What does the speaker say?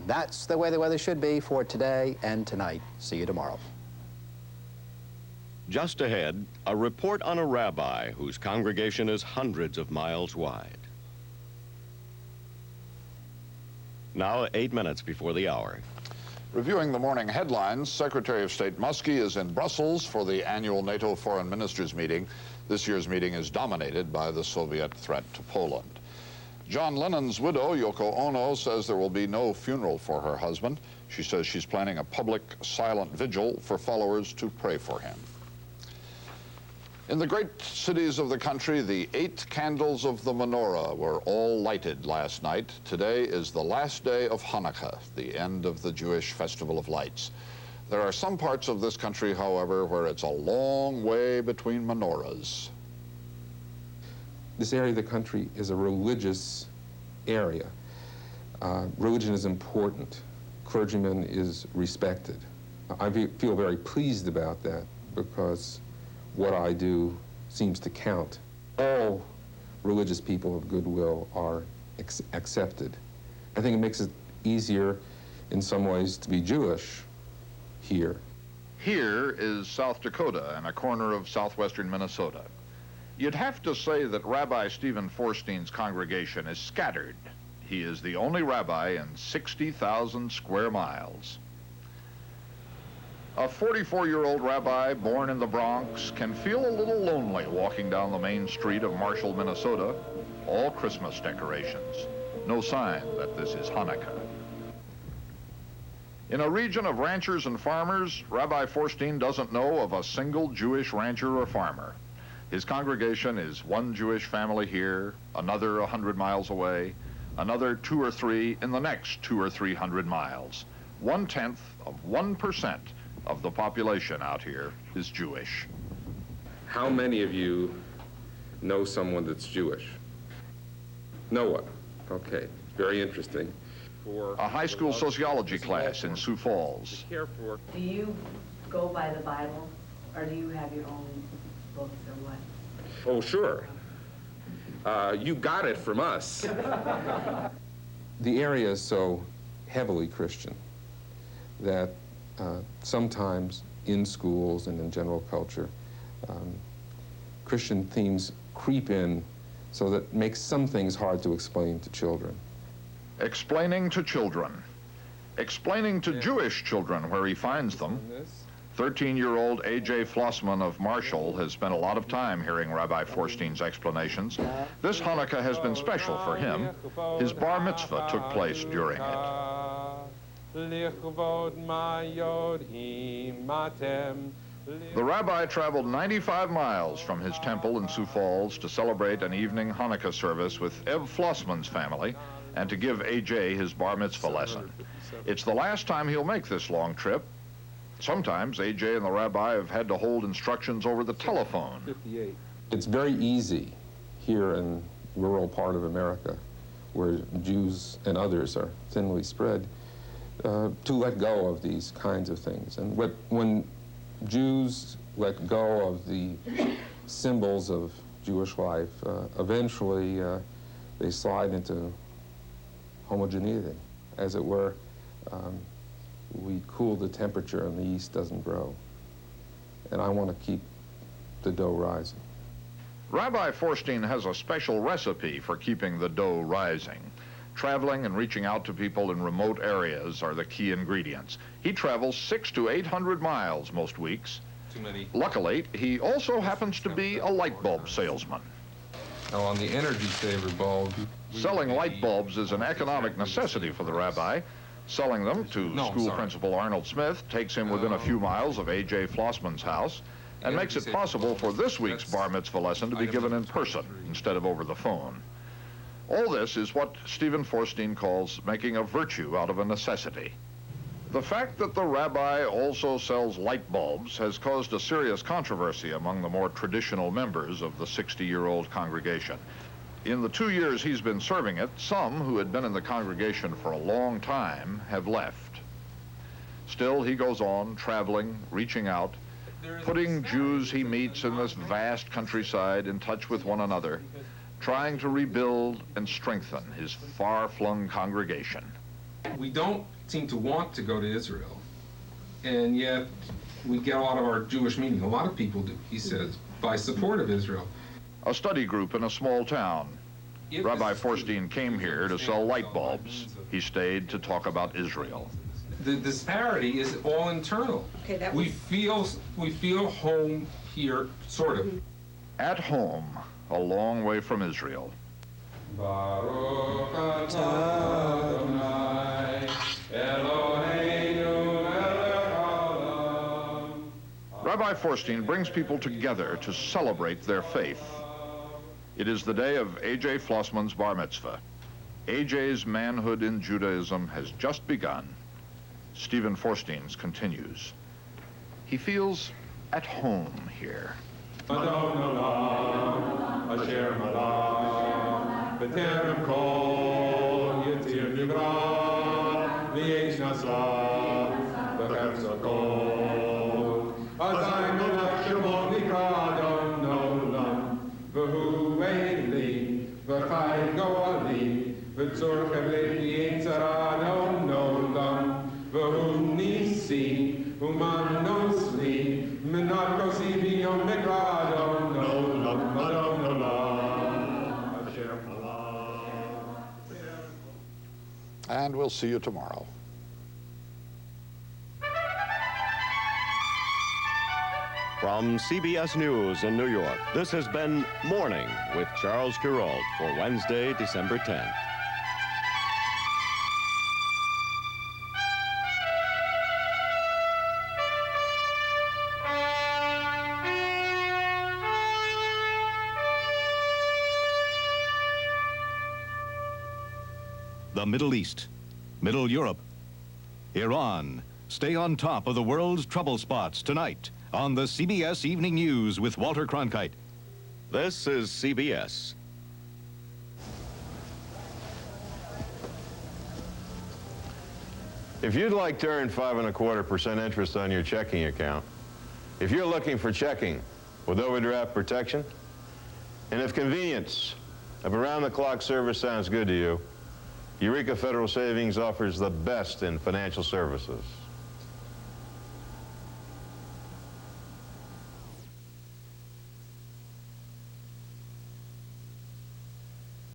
That's the way the weather should be for today and tonight. See you tomorrow. Just ahead, a report on a rabbi whose congregation is hundreds of miles wide. Now, 8 minutes before the hour. Reviewing the morning headlines, Secretary of State Muskie is in Brussels for the annual NATO Foreign Ministers meeting. This year's meeting is dominated by the Soviet threat to Poland. John Lennon's widow, Yoko Ono, says there will be no funeral for her husband. She says she's planning a public silent vigil for followers to pray for him. In the great cities of the country, the 8 candles of the menorah were all lighted last night. Today is the last day of Hanukkah, the end of the Jewish festival of lights. There are some parts of this country, however, where it's a long way between menorahs. This area of the country is a religious area. Religion is important. Clergyman is respected. I feel very pleased about that because what I do seems to count. All religious people of goodwill are accepted. I think it makes it easier in some ways to be Jewish here. Here is South Dakota and a corner of southwestern Minnesota. You'd have to say that Rabbi Steve Forstein's congregation is scattered. He is the only rabbi in 60,000 square miles. A 44-year-old rabbi born in the Bronx can feel a little lonely walking down the main street of Marshall, Minnesota. All Christmas decorations. No sign that this is Hanukkah. In a region of ranchers and farmers, Rabbi Forstein doesn't know of a single Jewish rancher or farmer. His congregation is one Jewish family here, another 100 miles away, another 2 or 3 in the next 200 or 300 miles. 1/10 of 1% of the population out here is Jewish. How many of you know someone that's Jewish? No one. Okay, very interesting. For a high school sociology class in Sioux Falls. Do you go by the Bible, or do you have your own books or what? Oh, sure. You got it from us. The area is so heavily Christian that sometimes in schools and in general culture, Christian themes creep in so that makes some things hard to explain to children. Explaining to children. Explaining to Jewish children where he finds them. 13-year-old A.J. Flossman of Marshall has spent a lot of time hearing Rabbi Forstein's explanations. This Hanukkah has been special for him. His bar mitzvah took place during it. The rabbi traveled 95 miles from his temple in Sioux Falls to celebrate an evening Hanukkah service with Ev Flossman's family and to give A.J. his bar mitzvah lesson. It's the last time he'll make this long trip. Sometimes A.J. and the rabbi have had to hold instructions over the telephone. It's very easy here in rural part of America, where Jews and others are thinly spread, to let go of these kinds of things. And when Jews let go of the symbols of Jewish life, eventually they slide into homogeneity, as it were. We cool the temperature and the yeast doesn't grow. And I want to keep the dough rising. Rabbi Forstein has a special recipe for keeping the dough rising. Traveling and reaching out to people in remote areas are the key ingredients. He travels 600 to 800 miles most weeks. Too many. Luckily, he also happens to be a light bulb salesman. Now on the energy saver bulb, Selling light bulbs is an economic necessity for the rabbi. Selling them to school principal Arnold Smith takes him within a few miles of A.J. Flossman's house and makes it possible for this week's bar mitzvah lesson to be given in person instead of over the phone. All this is what Stephen Forstein calls making a virtue out of a necessity. The fact that the rabbi also sells light bulbs has caused a serious controversy among the more traditional members of the 60-year-old congregation. In the 2 years he's been serving it, some who had been in the congregation for a long time have left. Still, he goes on traveling, reaching out, putting Jews he meets in this vast countryside in touch with one another, trying to rebuild and strengthen his far-flung congregation. We don't seem to want to go to Israel, and yet we get a lot of our Jewish meaning. A lot of people do, he says, by support of Israel. A study group in a small town. Rabbi Forstein came here to sell light bulbs. He stayed to talk about Israel. The disparity is all internal. Okay, we feel home here, sort of. At home, a long way from Israel. Baruch atah Adonai, Eloheinu melech haolam. Rabbi Forstein brings people together to celebrate their faith. It is the day of A.J. Flossman's bar mitzvah. A.J.'s manhood in Judaism has just begun. Stephen Forstein's continues. He feels at home here. Adon olam, asher malach, b'terem kol yitzir nivra, v'yesh nasa, b'chefza kol. Azay melech shemo nikra adon olam, v'hu eili, v'chai goali, v'tzorchem le'vi yitzara adon olam, v'hu nisi, u'man nosli, menarkosi v'yom mikra adon olam, adon olam, asher malach. And we'll see you tomorrow. From CBS News in New York, this has been Morning with Charles Kuralt for Wednesday, December 10th. The Middle East, Middle Europe, Iran. Stay on top of the world's trouble spots tonight on the CBS Evening News with Walter Cronkite. This is CBS. If you'd like to earn 5.25% interest on your checking account, if you're looking for checking with overdraft protection, and if convenience of around-the-clock service sounds good to you, Eureka Federal Savings offers the best in financial services.